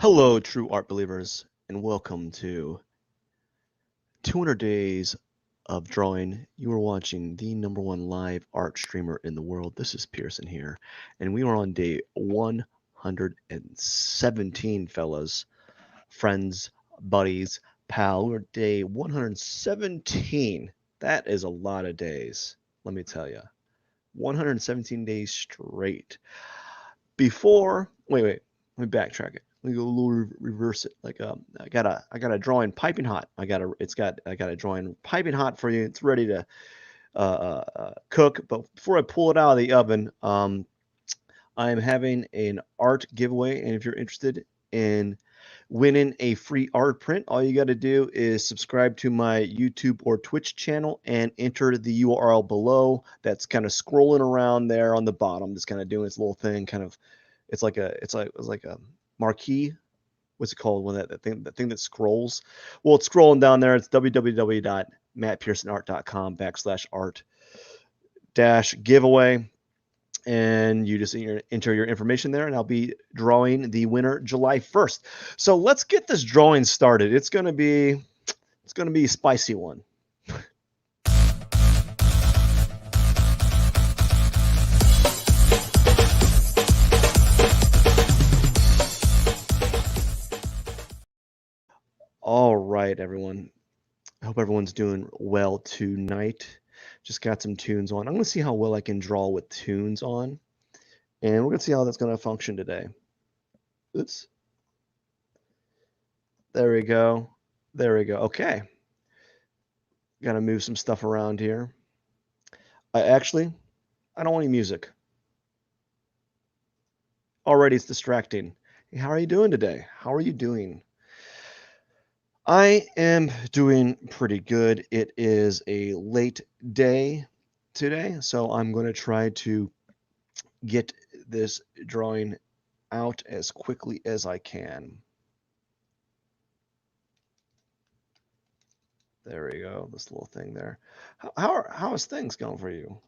Hello, true art believers, and welcome to 200 Days of Drawing. You are watching the #1 live art streamer in the world. This is Pierson here, and we are on day 117, fellas, friends, buddies, pal. We're day 117. That is a lot of days, let me tell you. 117 days straight. Wait, let me backtrack it. Let me go a little reverse it. I got a drawing piping hot. I got a drawing piping hot for you. It's ready to cook. But before I pull it out of the oven, I am having an art giveaway, and if you're interested in winning a free art print, all you got to do is subscribe to my YouTube or Twitch channel and enter the URL below. That's kind of scrolling around there on the bottom, just kind of doing its little thing. It's like a marquee. What's it called when that thing that scrolls? Well, it's scrolling down there. It's www.mattpearsonart.com/art-giveaway. And you just enter your information there, and I'll be drawing the winner July 1st. So let's get this drawing started. It's gonna be a spicy one. All right, everyone. I hope everyone's doing well tonight. Just got some tunes on. I'm gonna see how well I can draw with tunes on, and we're gonna see how that's gonna function today. Oops. There we go. There we go. Okay. Gotta move some stuff around here. I don't want any music. Already it's distracting. Hey, how are you doing today? How are you doing? I am doing pretty good. It is a late day today, so I'm going to try to get this drawing out as quickly as I can. There we go, this little thing there. How is things going for you?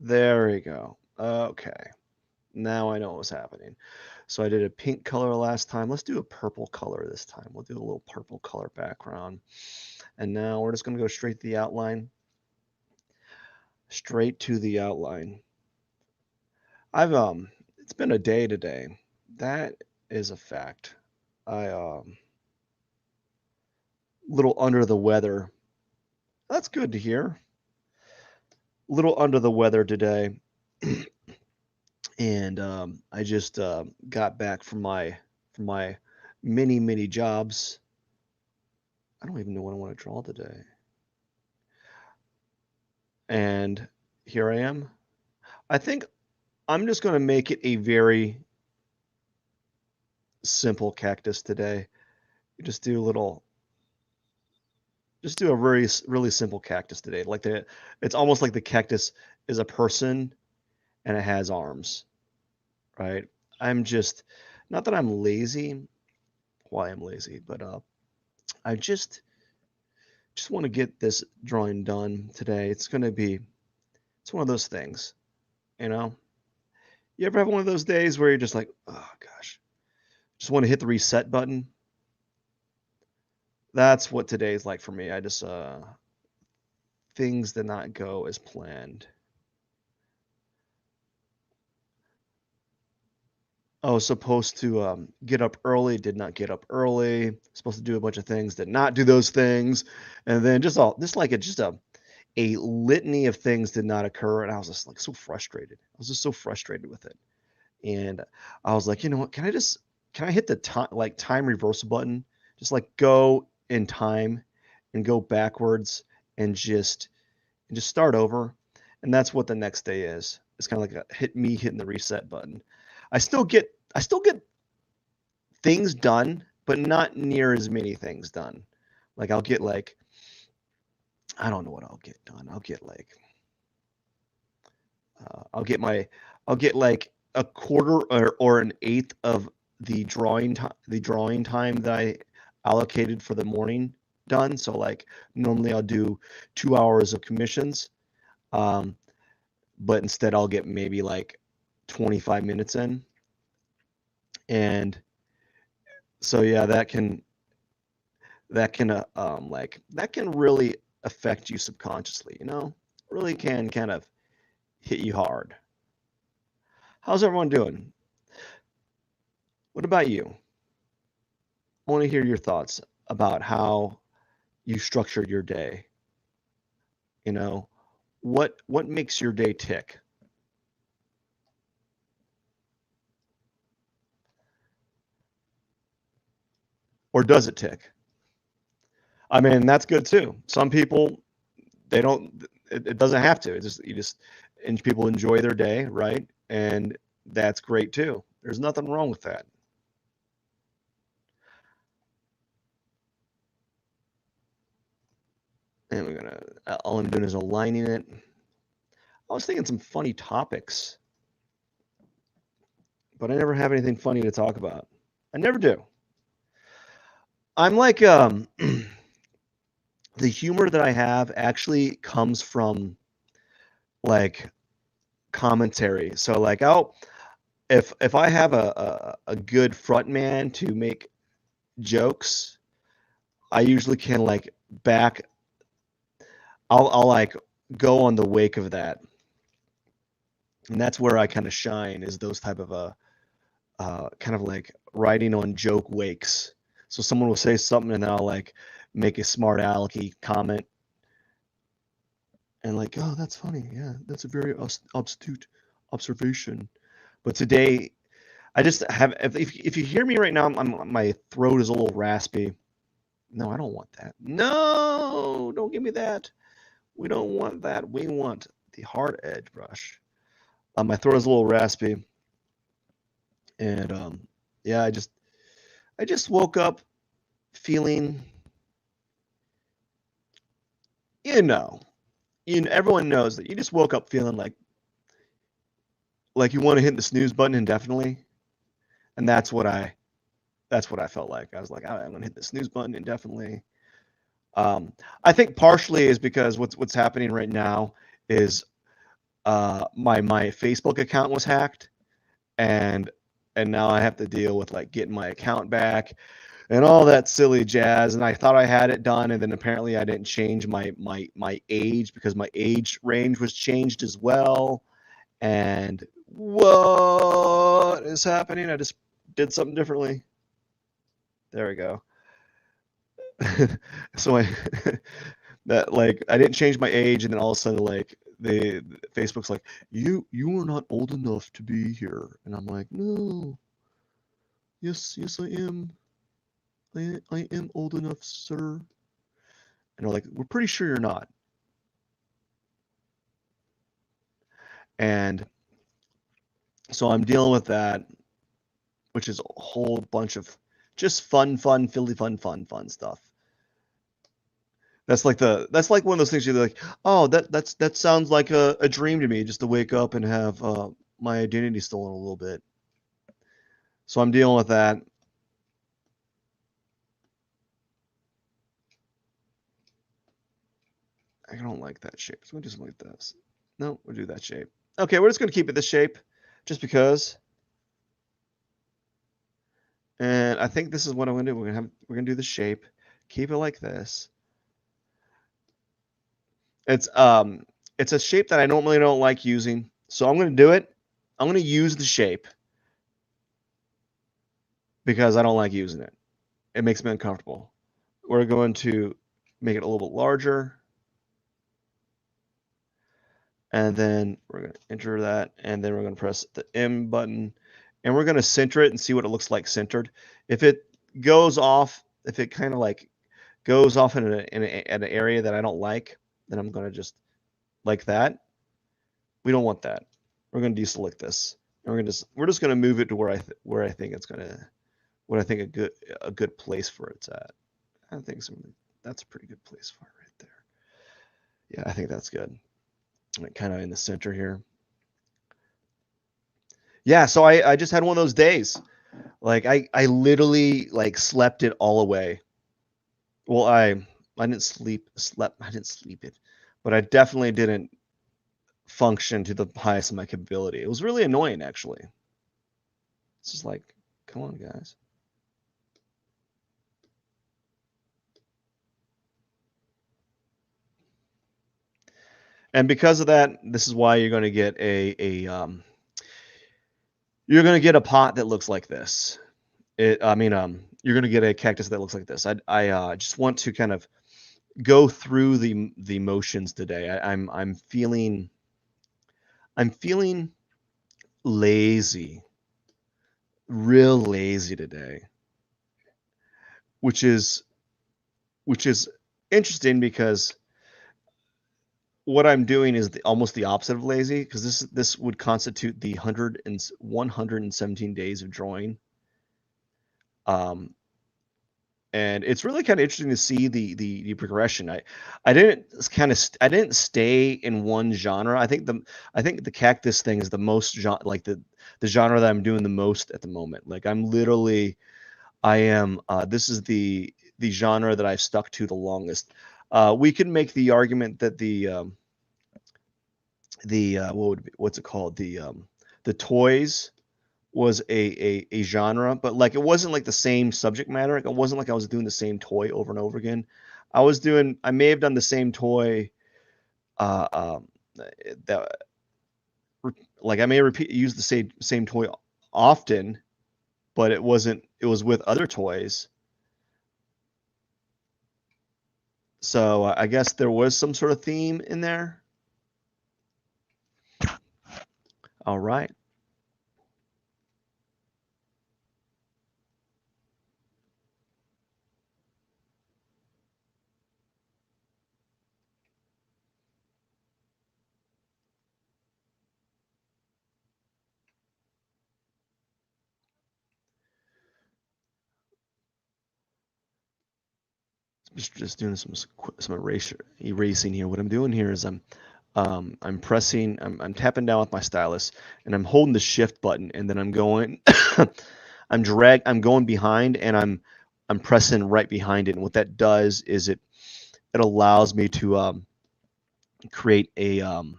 There we go. Okay. Now I know what was happening. So I did a pink color last time. Let's do a purple color this time. We'll do a little purple color background. And now we're just going to go straight to the outline. Straight to the outline. It's been a day today. That is a fact. Little under the weather. That's good to hear. Little under the weather today. And I just got back from my many jobs. I don't even know what I want to draw today. And here I am. I think I'm just going to make it a very simple cactus today. Just do a really simple cactus today. It's almost like the cactus is a person and it has arms, right? I'm just, not that I'm lazy. Why I'm lazy, but I just want to get this drawing done today. It's one of those things, you know? You ever have one of those days where you're just like, oh gosh, just want to hit the reset button? That's what today is like for me. I just things did not go as planned. I was supposed to get up early, did not get up early. Supposed to do a bunch of things, did not do those things, and then just a litany of things did not occur, and I was just like so frustrated. I was just so frustrated with it, and I was like, you know what? Can I hit the time reversal button? Just like go in time and go backwards and just start over. And that's what the next day is. It's kind of like hitting the reset button. I still get things done, but not near as many things done. Like I'll get I don't know what I'll get done. I'll get like a quarter or an eighth of the drawing time that I allocated for the morning done. So like normally I'll do 2 hours of commissions. but instead I'll get maybe like 25 minutes in. And so yeah, that can that can really affect you subconsciously, you know? Really can kind of hit you hard. How's everyone doing? What about you? I want to hear your thoughts about how you structured your day. You know, what makes your day tick? Or does it tick? I mean, that's good too. Some people they don't it doesn't have to. It just and people enjoy their day, right? And that's great too. There's nothing wrong with that. And we're gonna all I'm doing is aligning it. I was thinking some funny topics, but I never have anything funny to talk about. I never do. I'm like the humor that I have actually comes from like commentary. So like I'll if I have a good front man to make jokes, I usually can like back I'll like go on the wake of that. And that's where I kind of shine is those type of kind of like riding on joke wakes. So someone will say something and then I'll like make a smart alecky comment and like, oh, that's funny. Yeah, that's a very obtuse observation. But today, I just have. If you hear me right now, my throat is a little raspy. No, I don't want that. No, don't give me that. We don't want that. We want the hard edge brush. My throat is a little raspy, and yeah, I just woke up feeling, you know, everyone knows that you just woke up feeling like you want to hit the snooze button indefinitely, and that's what I felt like. I was like, I'm gonna hit the snooze button indefinitely. I think partially is because what's happening right now is my Facebook account was hacked, and now I have to deal with like getting my account back and all that silly jazz. And I thought I had it done, and then apparently I didn't change my age because my age range was changed as well. And what is happening? I just did something differently. There we go. So I that like I didn't change my age, and then all of a sudden like the Facebook's like you are not old enough to be here, and I'm like no, yes I am, I am old enough, sir. And they're like we're pretty sure you're not. And so I'm dealing with that, which is a whole bunch of just fun fun stuff. That's like one of those things you're like, oh, that sounds like a dream to me, just to wake up and have my identity stolen a little bit. So I'm dealing with that. I don't like that shape. So we'll just like this. No, we'll do that shape. Okay, we're just gonna keep it this shape, just because. And I think this is what I'm gonna do. We're gonna do the shape. Keep it like this. It's it's a shape that I normally don't like using, so I'm gonna do it. I'm gonna use the shape because I don't like using it. It makes me uncomfortable. We're going to make it a little bit larger, and then we're going to enter that, and then we're going to press the M button, and we're going to center it and see what it looks like centered. If it goes off, if it kind of like goes off in an area that I don't like, then I'm going to just like that. We don't want that. We're going to deselect this. And we're just going to move it to where I think it's going to what I think a good place for it's at. I think that's a pretty good place for it right there. Yeah, I think that's good. Like kind of in the center here. Yeah, so I just had one of those days. Like I literally like slept it all away. Well, I didn't sleep it, but I definitely didn't function to the highest of my capability. It was really annoying, actually. It's just like, come on, guys. And because of that, this is why you're going to get you're going to get a pot that looks like this. You're going to get a cactus that looks like this. I just want to kind of go through the motions today. I'm feeling lazy, real lazy today, which is interesting because what I'm doing is almost the opposite of lazy, because this would constitute the 117 days of drawing. And it's really kind of interesting to see the progression. I didn't stay in one genre. I think the cactus thing is the most like the genre that I'm doing the most at the moment. Like this is the genre that I've stuck to the longest. We can make the argument that what's it called? The toys was a genre, but like it wasn't like the same subject matter. Like, it wasn't like I was doing the same toy over and over again. I may have done the same toy, uh, um, that like I may use the same toy often, but it wasn't. It was with other toys. So I guess there was some sort of theme in there. All right. Just doing some erasing here. What I'm doing here is I'm tapping down with my stylus, and I'm holding the shift button, and then I'm going, I'm going behind, and I'm pressing right behind it. And what that does is it allows me to create a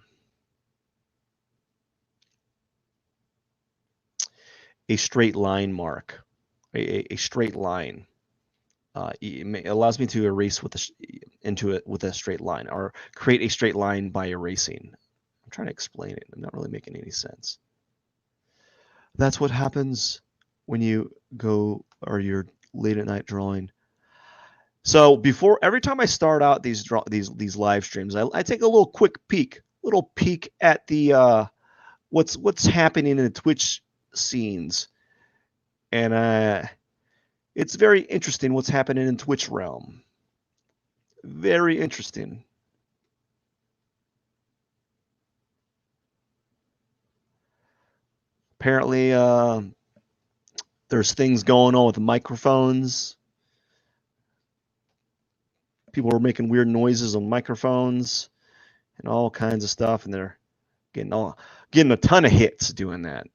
straight line mark, a straight line. It allows me to erase with a straight line, or create a straight line by erasing. I'm trying to explain it. I'm not really making any sense. That's what happens when you go or you're late at night drawing. So every time I start out these live streams, I take a little peek at the what's happening in the Twitch scenes, and it's very interesting what's happening in Twitch realm. Very interesting. Apparently, there's things going on with the microphones. People are making weird noises on microphones and all kinds of stuff, and they're getting a ton of hits doing that.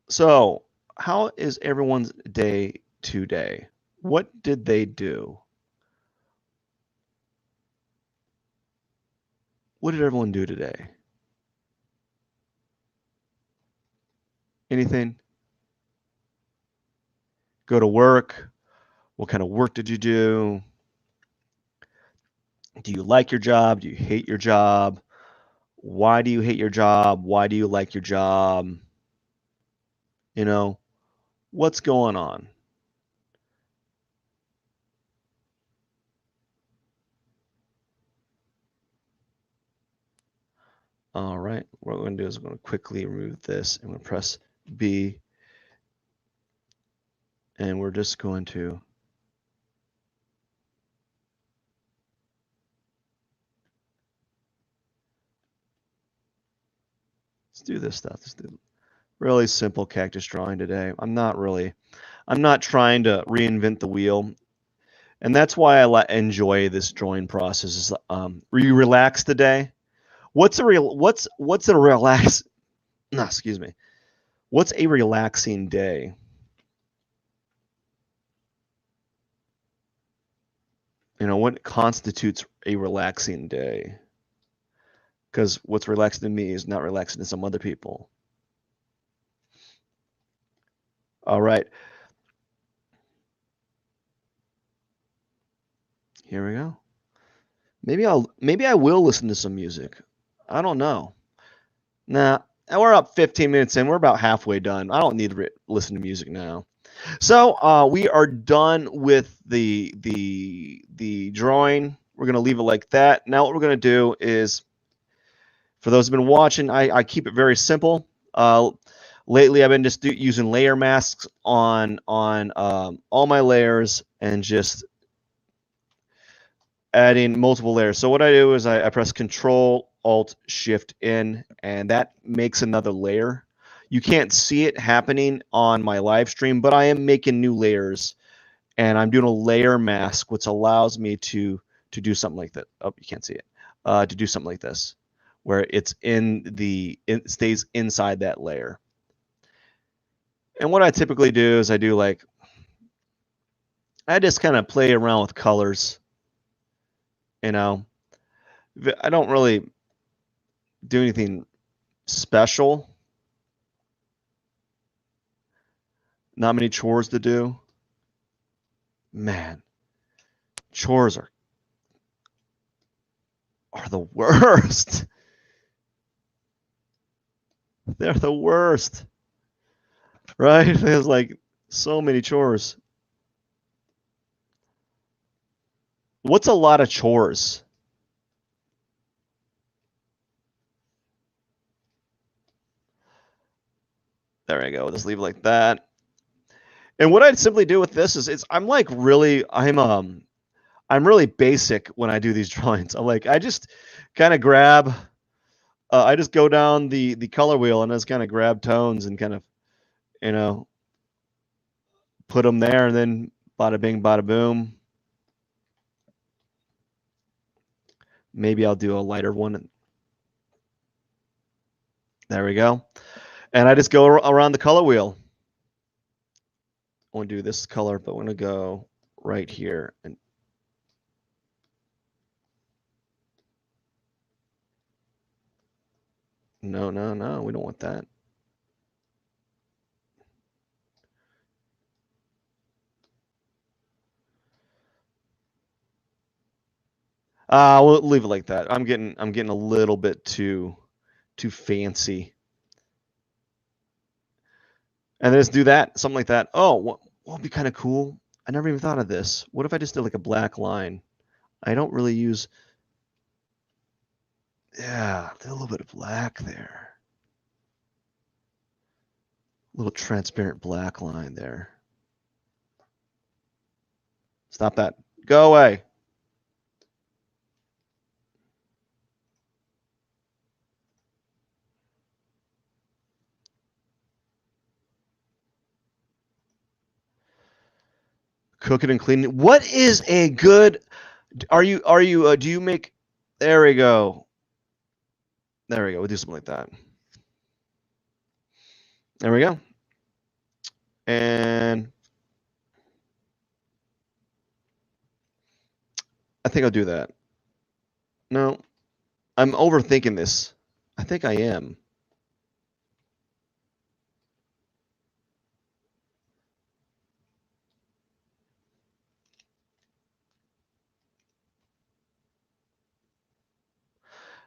So, how is everyone's day today? What did they do? What did everyone do today? Anything? Go to work? What kind of work did you do? Do you like your job? Do you hate your job? Why do you hate your job? Why do you like your job? You know, what's going on? All right, what we're going to do is we're going to quickly remove this, and we're going to press B, and we're just going to let's do this stuff. Let's do really simple cactus drawing today. I'm not trying to reinvent the wheel, and that's why I enjoy this drawing process. Is you relax today? What's a relax? No, excuse me. What's a relaxing day? You know, what constitutes a relaxing day? Because what's relaxing to me is not relaxing to some other people. All right, here we go. Maybe I will listen to some music. I don't know. Nah, and we're up 15 minutes in. We're about halfway done. I don't need to listen to music now. So we are done with the drawing. We're gonna leave it like that. Now what we're gonna do is, for those who've been watching, I keep it very simple. Lately, I've been just using layer masks on all my layers and just adding multiple layers. So what I do is I press Control Alt Shift N, and that makes another layer. You can't see it happening on my live stream, but I am making new layers, and I'm doing a layer mask, which allows me to do something like that. Oh, you can't see it. To do something like this, where it stays inside that layer. And what I typically do is I just kind of play around with colors. You know, I don't really do anything special. Not many chores to do. Man, chores are the worst. They're the worst. Right? There's like so many chores. What's a lot of chores? There we go. We'll just leave it like that. And what I'd simply do with this is I'm really basic when I do these drawings. I just kind of grab I just go down the color wheel and just kind of grab tones and kind of, you know, put them there, and then bada bing, bada boom. Maybe I'll do a lighter one. There we go. And I just go around the color wheel. I want to do this color, but I want to go right here. And no, we don't want that. We'll leave it like that. I'm getting a little bit too fancy. And then just do that, something like that. Oh, what would be kind of cool? I never even thought of this. What if I just did like a black line? I don't really use. Yeah, a little bit of black there. A little transparent black line there. Stop that. Go away. Cook it and clean it. What is a good? Do you make? There we go. There we go. We'll do something like that. There we go. And I think I'll do that. No, I'm overthinking this. I think I am.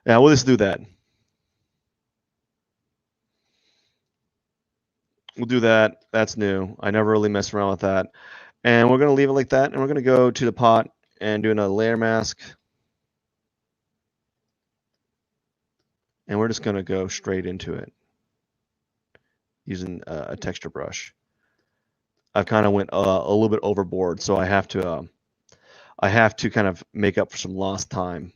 Yeah, we'll just do that. We'll do that. That's new. I never really mess around with that. And we're going to leave it like that. And we're going to go to the pot and do another layer mask. And we're just going to go straight into it using a texture brush. I kind of went a little bit overboard, so I have to kind of make up for some lost time.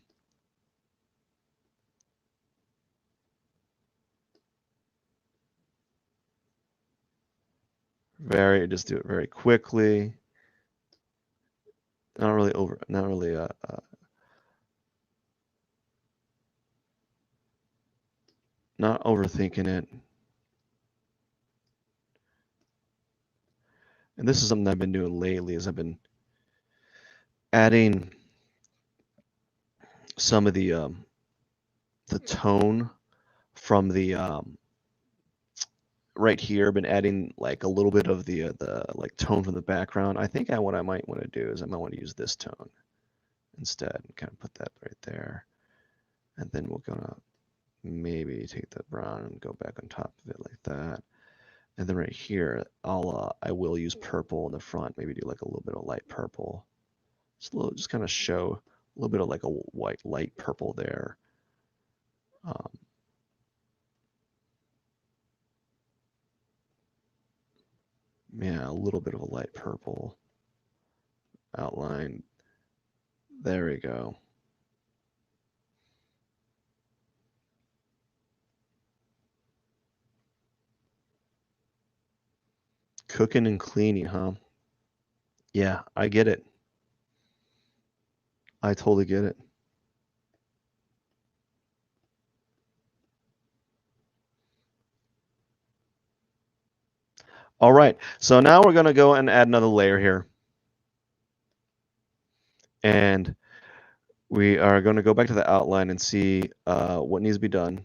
Just do it very quickly. Not really not overthinking it. And this is something I've been doing lately, is I've been adding some of the tone from the right here. Been adding like a little bit of the like tone from the background. I think what I might want to do is I might want to use this tone instead and kind of put that right there. And then we're gonna maybe take the brown and go back on top of it like that. And then right here, I will use purple in the front. Maybe do like a little bit of light purple. Just kind of show a little bit of like a white light purple there. Yeah, a little bit of a light purple outline. There we go. Cooking and cleaning, huh? Yeah, I get it. I totally get it. All right, so now we're going to go and add another layer here. And we are going to go back to the outline and see what needs to be done.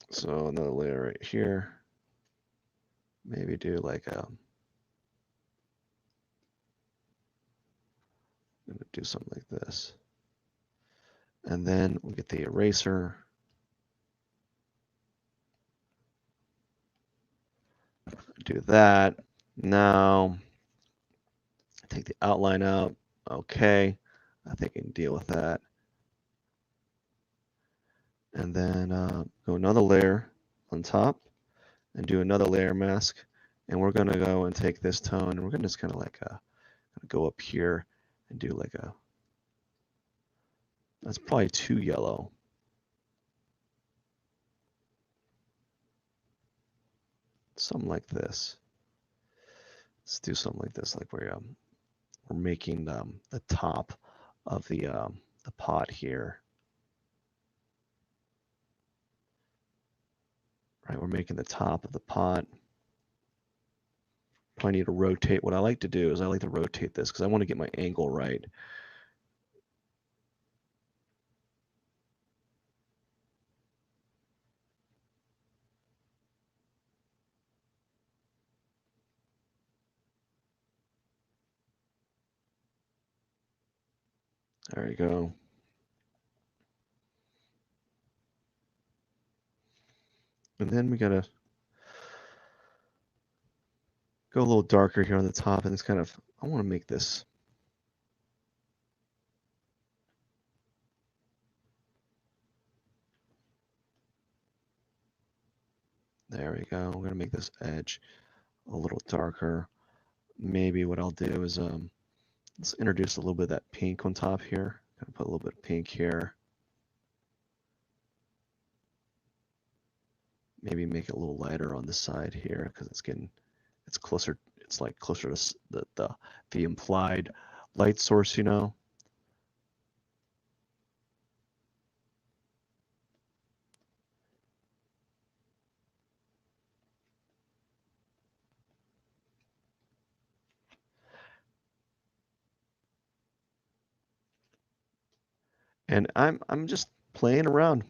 So another layer right here. Maybe do like I'm going to do something like this. And then we'll get the eraser. Do that. Now, take the outline out. Okay, I think I can deal with that. And then go another layer on top and do another layer mask. And we're going to go and take this tone and we're going to just kind of like go up here and do like that's probably too yellow. Something like this. Let's do something like this, like we're making the top of the pot here. Right, we're making the top of the pot. Probably need to rotate. What I like to do is I like to rotate this because I want to get my angle right. There you go. And then we gotta go a little darker here on the top, and it's kind of, I want to make this. There we go. We're gonna make this edge a little darker. Maybe what I'll do is let's introduce a little bit of that pink on top here. Gonna put a little bit of pink here. Maybe make it a little lighter on the side here because it's closer. It's like closer to the implied light source, you know. And I'm just playing around.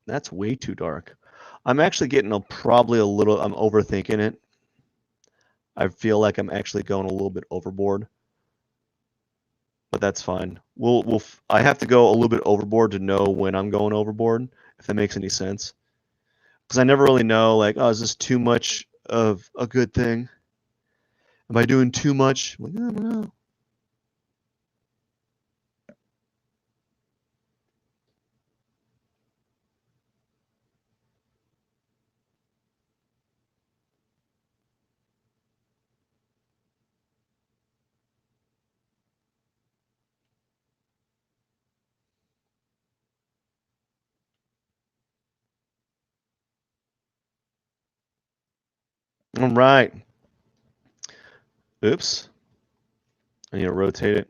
That's way too dark. I'm actually getting probably a little. I'm overthinking it. I feel like I'm actually going a little bit overboard, but that's fine. I have to go a little bit overboard to know when I'm going overboard, if that makes any sense. Because I never really know, like, oh, is this too much of a good thing? Am I doing too much? I'm like, I don't know. All right. Oops. I need to rotate it.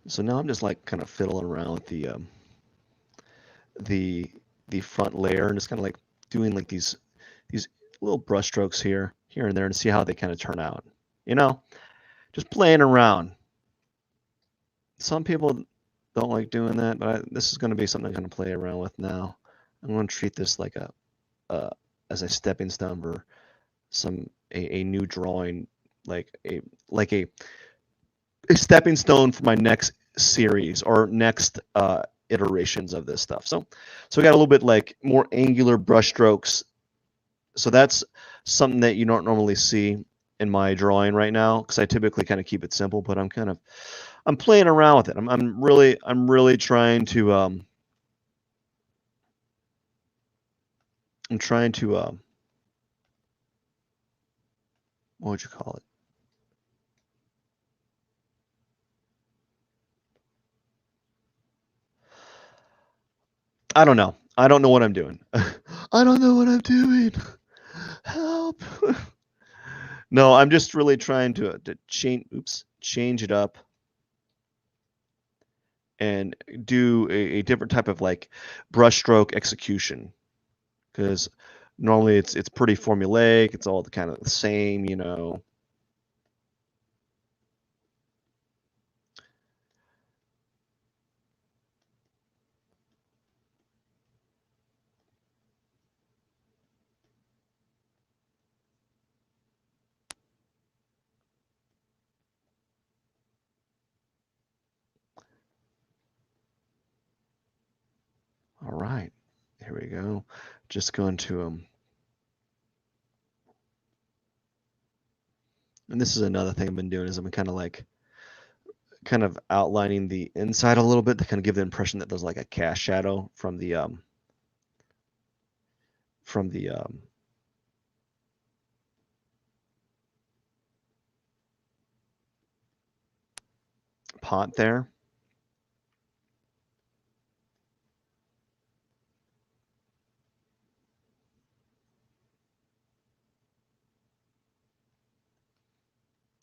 So now I'm just like kind of fiddling around with the the front layer and just kind of like doing like these little brush strokes here and there to see how they kind of turn out. You know, just playing around. Some people don't like doing that, but this is going to be something I'm going to play around with now. I'm going to treat this like uh, as a stepping stone for a new drawing, like a stepping stone for my next series or next iterations of this stuff. So we got a little bit like more angular brush strokes. So that's something that you don't normally see in my drawing right now because I typically kind of keep it simple, but I'm playing around with it. I'm really trying to I'm trying to what would you call it? I don't know. I don't know what I'm doing. I don't know what I'm doing. Help. No, I'm just really trying to change it up and do a different type of like brushstroke execution because normally it's pretty formulaic. It's all kind of the same, you know. All right, here we go. Just going to and this is another thing I've been doing is I've been kind of outlining the inside a little bit to kind of give the impression that there's like a cast shadow from the pot there.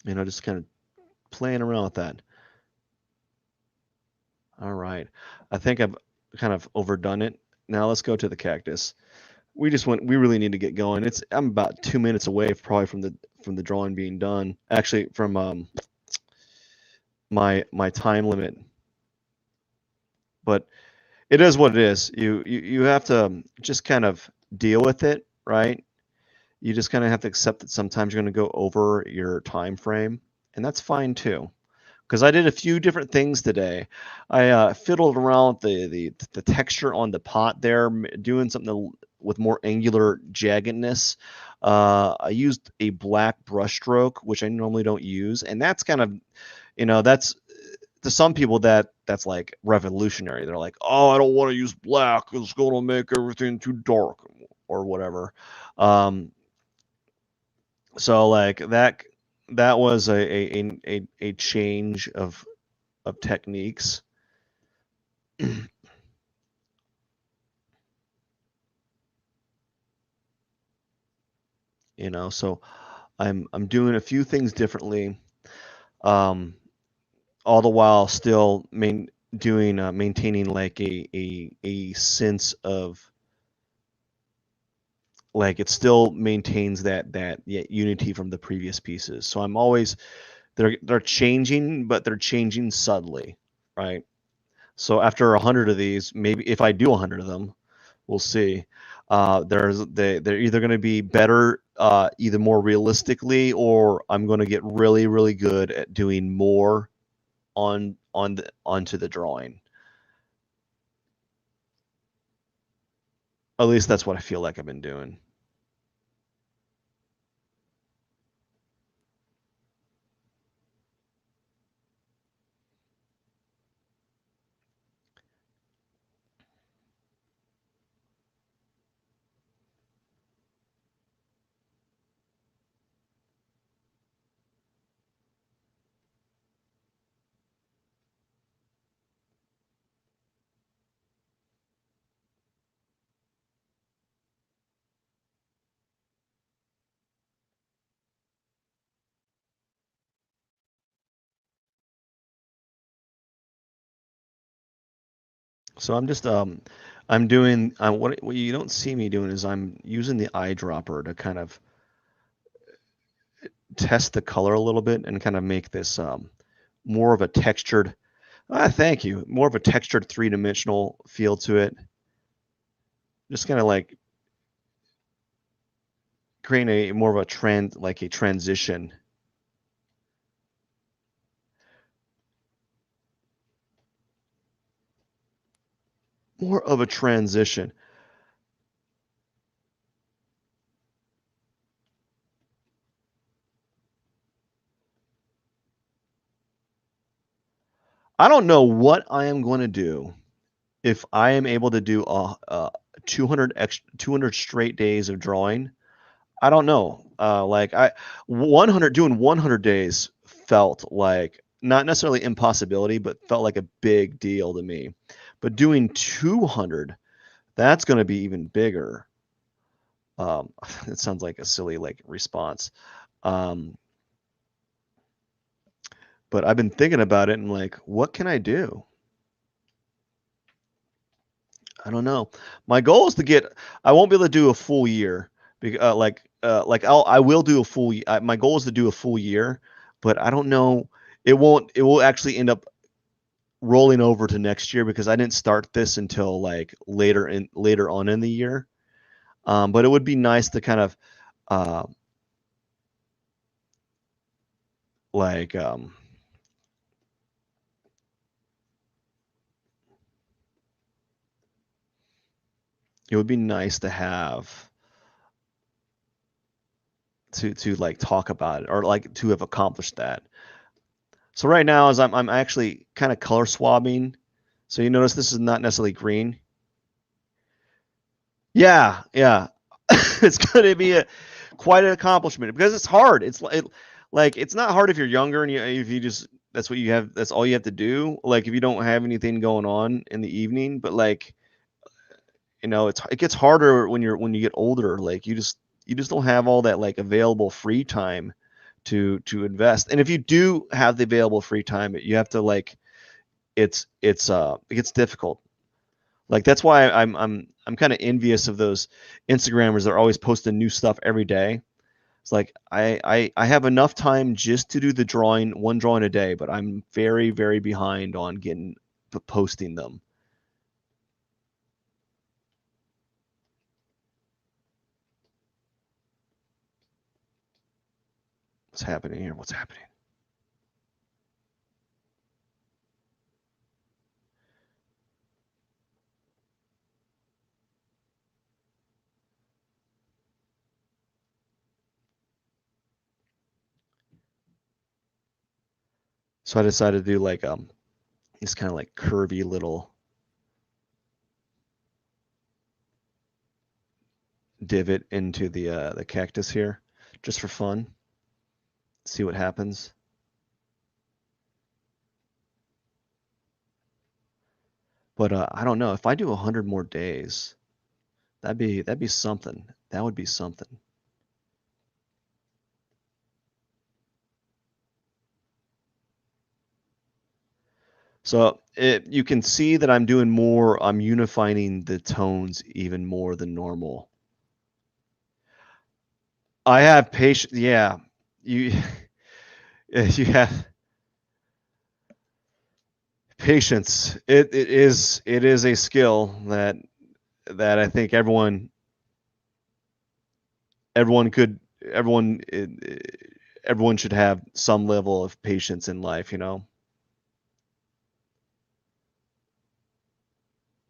You know, just kind of playing around with that. All right. I think I've kind of overdone it. Now let's go to the cactus. We really need to get going. I'm about 2 minutes away probably from the drawing being done. Actually from my time limit. But it is what it is. You have to just kind of deal with it, right? You just kind of have to accept that sometimes you're going to go over your time frame, and that's fine too. Because I did a few different things today. I fiddled around with the texture on the pot there, doing something with more angular jaggedness. I used a black brush stroke, which I normally don't use, and that's kind of, that's to some people that's like revolutionary. They're like, oh, I don't want to use black; it's going to make everything too dark or whatever. Um, so like that was a change of techniques. So I'm doing a few things differently, um, all the while still maintaining like a sense of like it still maintains that unity from the previous pieces. So I'm always they're changing, but they're changing subtly, right? So after 100 of these, maybe if I do 100 of them, we'll see. They're either going to be better, either more realistically, or I'm going to get really really good at doing more onto the drawing. At least that's what I feel like I've been doing. So I'm just I'm doing what you don't see me doing is I'm using the eyedropper to kind of test the color a little bit and kind of make this more of a textured thank you, more of a textured three-dimensional feel to it. Just kind of like creating a more of a trend, like a transition. More of a transition. I don't know what I am going to do if I am able to do a 200 straight days of drawing. I don't know. Like I 100 doing 100 days felt like not necessarily impossibility, but felt like a big deal to me. But doing 200, that's going to be even bigger. It sounds like a silly like response. Um, but I've been thinking about it and like, what can I do? I don't know. My goal is to get. I won't be able to do a full year. I will do a full. My goal is to do a full year, but I don't know. It won't. It will actually end up rolling over to next year because I didn't start this until like later on in the year. But it would be nice to kind of uh, like it would be nice to have to like talk about it or like to have accomplished that. So right now, as I'm actually kind of color swabbing. So you notice this is not necessarily green. Yeah, yeah. It's going to be a quite an accomplishment because it's hard. Like it's not hard if you're younger and if you just that's what you have. That's all you have to do. Like if you don't have anything going on in the evening, but like it gets harder when you get older. Like you just don't have all that like available free time to invest. And if you do have the available free time, you have to like it gets difficult. Like that's why I'm kind of envious of those Instagrammers that are always posting new stuff every day. It's like I have enough time just to do the one drawing a day, but I'm very very behind on getting posting them. What's happening here? What's happening? So I decided to do like this kind of like curvy little divot into the cactus here, just for fun. See what happens. But I don't know if I do 100 more days. That'd be something. That would be something. So you can see that I'm doing more. I'm unifying the tones even more than normal. I have patience. Yeah, you you have patience. It is a skill that I think everyone could everyone everyone should have some level of patience in life.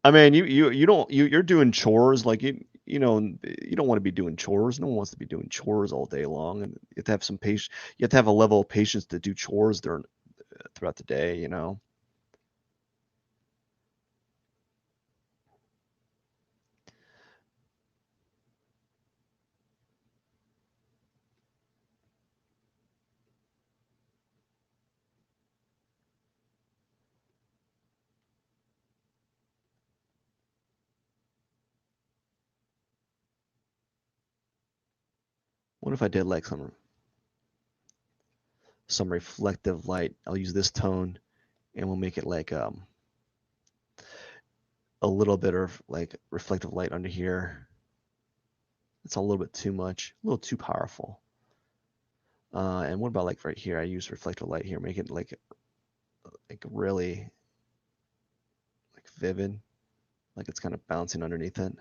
I mean, you don't you're doing chores like you don't want to be doing chores. No one wants to be doing chores all day long, and you have to have some patience. You have to have a level of patience to do chores throughout the day. What if I did like some reflective light? I'll use this tone, and we'll make it like a little bit of like reflective light under here. It's a little bit too much, a little too powerful. And what about like right here? I use reflective light here, make it like really like vivid, like it's kind of bouncing underneath it.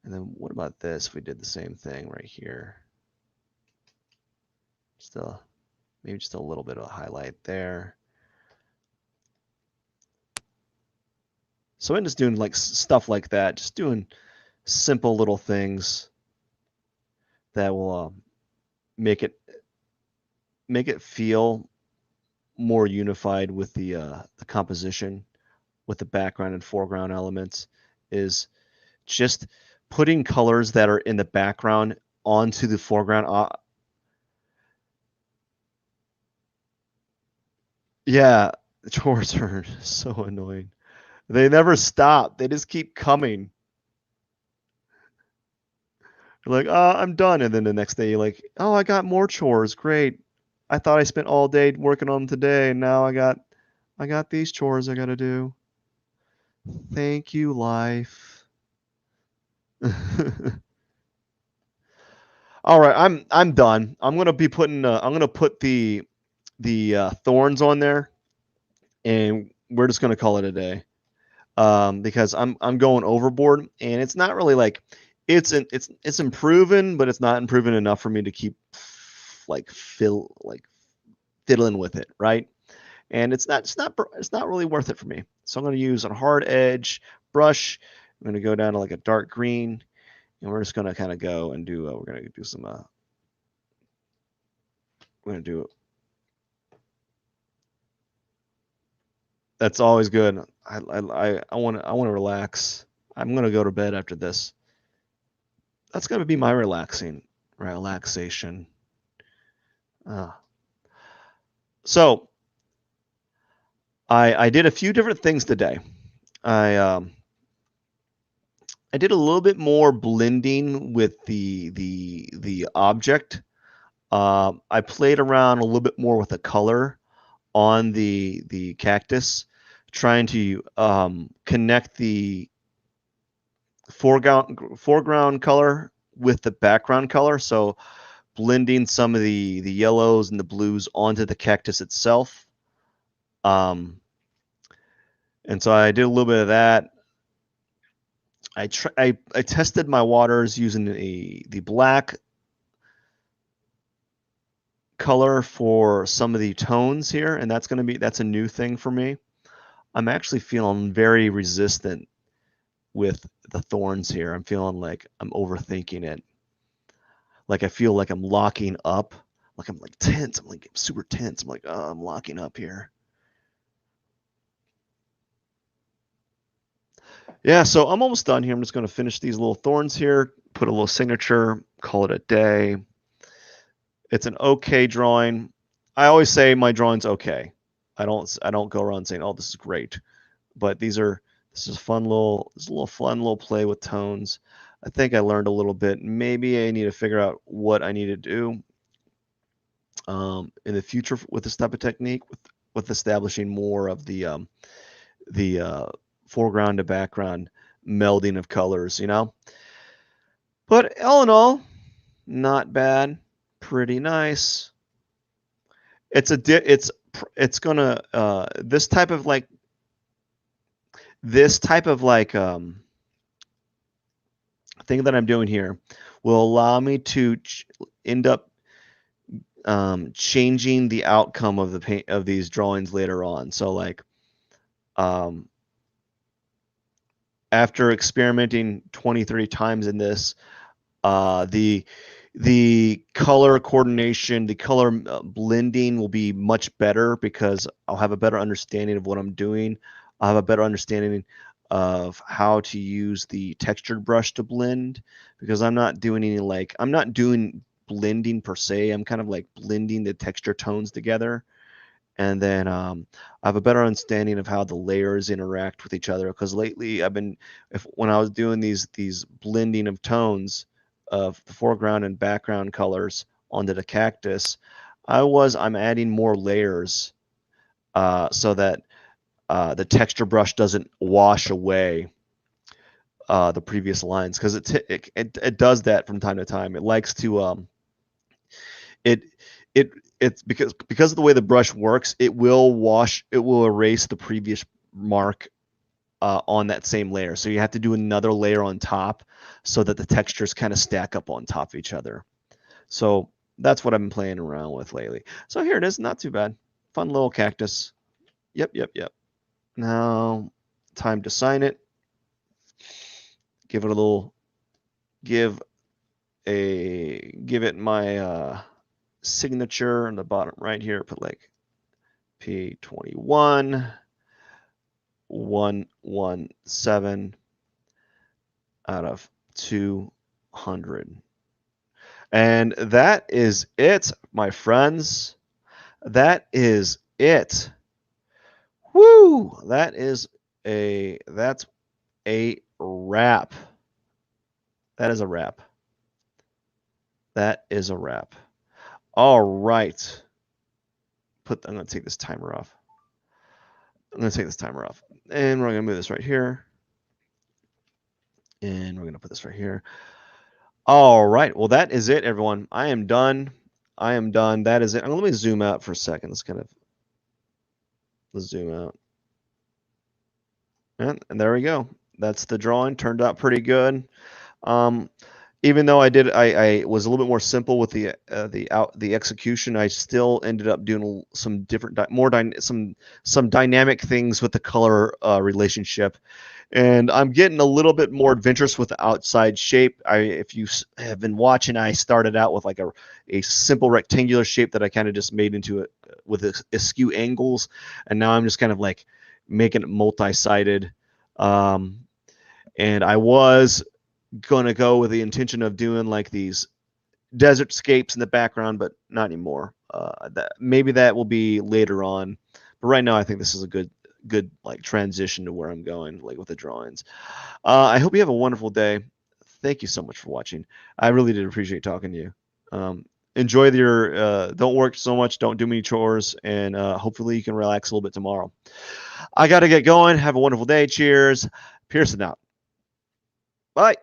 And then what about this? If we did the same thing right here, still maybe just a little bit of a highlight there. So I'm just doing like stuff like that, just doing simple little things that will make it feel more unified with the composition, with the background and foreground elements, is just putting colors that are in the background onto the foreground. Yeah, the chores are so annoying. They never stop. They just keep coming. You're like, I'm done. And then the next day you're like, oh, I got more chores. Great. I thought I spent all day working on them today, and now I got these chores I gotta do. Thank you, life. All right, I'm done. I'm gonna be putting I'm gonna put the thorns on there, and we're just gonna call it a day. Because I'm going overboard, and it's not really like it's improving, but it's not improving enough for me to keep like fiddling with it, right? And it's not really worth it for me. So I'm going to use a hard edge brush. I'm going to go down to like a dark green, and we're just going to kind of go and do. We're going to do some. We're going to do. That's always good. I want to relax. I'm going to go to bed after this. That's going to be my relaxation. So I did a few different things today. I did a little bit more blending with the object. I played around a little bit more with the color on the cactus, trying to connect the foreground color with the background color. So blending some of the yellows and the blues onto the cactus itself. And so I did a little bit of that. I tested my waters using the black color for some of the tones here, and that's a new thing for me. I'm actually feeling very resistant with the thorns here. I'm feeling like I'm overthinking it. Like I feel like I'm locking up. Like I'm like tense. I'm like super tense. I'm like, oh, I'm locking up here. Yeah, so I'm almost done here. I'm just going to finish these little thorns here, put a little signature, call it a day. It's an okay drawing. I always say my drawing's okay. I don't go around saying, "Oh, this is great." But this is a fun little play with tones. I think I learned a little bit. Maybe I need to figure out what I need to do in the future with this type of technique, with establishing more of the foreground to background melding of colors, you know. But all in all, not bad, pretty nice. It's gonna this type of like thing that I'm doing here will allow me to end up changing the outcome of the paint of these drawings later on. So like after experimenting 20-30 times in this, the color coordination, the color blending will be much better because I'll have a better understanding of what I'm doing. I'll have a better understanding of how to use the textured brush to blend, because I'm not doing blending per se. I'm kind of like blending the texture tones together. And then I have a better understanding of how the layers interact with each other. Because lately, when I was doing these blending of tones of the foreground and background colors onto the cactus, I'm adding more layers so that the texture brush doesn't wash away the previous lines, because it does that from time to time. It likes to it's because of the way the brush works, it will erase the previous mark on that same layer. So you have to do another layer on top so that the textures kind of stack up on top of each other. So that's what I've been playing around with lately. So here it is, not too bad. Fun little cactus. Yep. Now, time to sign it. Give it a little, give it my signature on the bottom right here. Put like P21 117 out of 200. And that is it, my friends. That is it. Woo! That's a wrap. That is a wrap. That is a wrap. All right. I'm going to take this timer off. And we're going to move this right here. And we're going to put this right here. All right. Well, that is it, everyone. I am done. That is it. Let me zoom out for a second. Let's zoom out. And there we go. That's the drawing. Turned out pretty good. Even though I was a little bit more simple with the execution, I still ended up doing some different, some dynamic things with the color relationship, and I'm getting a little bit more adventurous with the outside shape. If you have been watching, I started out with like a simple rectangular shape that I kind of just made into it with askew angles, and now I'm just kind of like making it multi-sided, and I was gonna go with the intention of doing like these desert scapes in the background, but not anymore. Maybe that will be later on, but right now I think this is a good like transition to where I'm going, like with the drawings. I hope you have a wonderful day. Thank you so much for watching. I really did appreciate talking to you. Enjoy your don't work so much, don't do many chores, and hopefully you can relax a little bit tomorrow. I got to get going. Have a wonderful day. Cheers. Pierson out. Bye.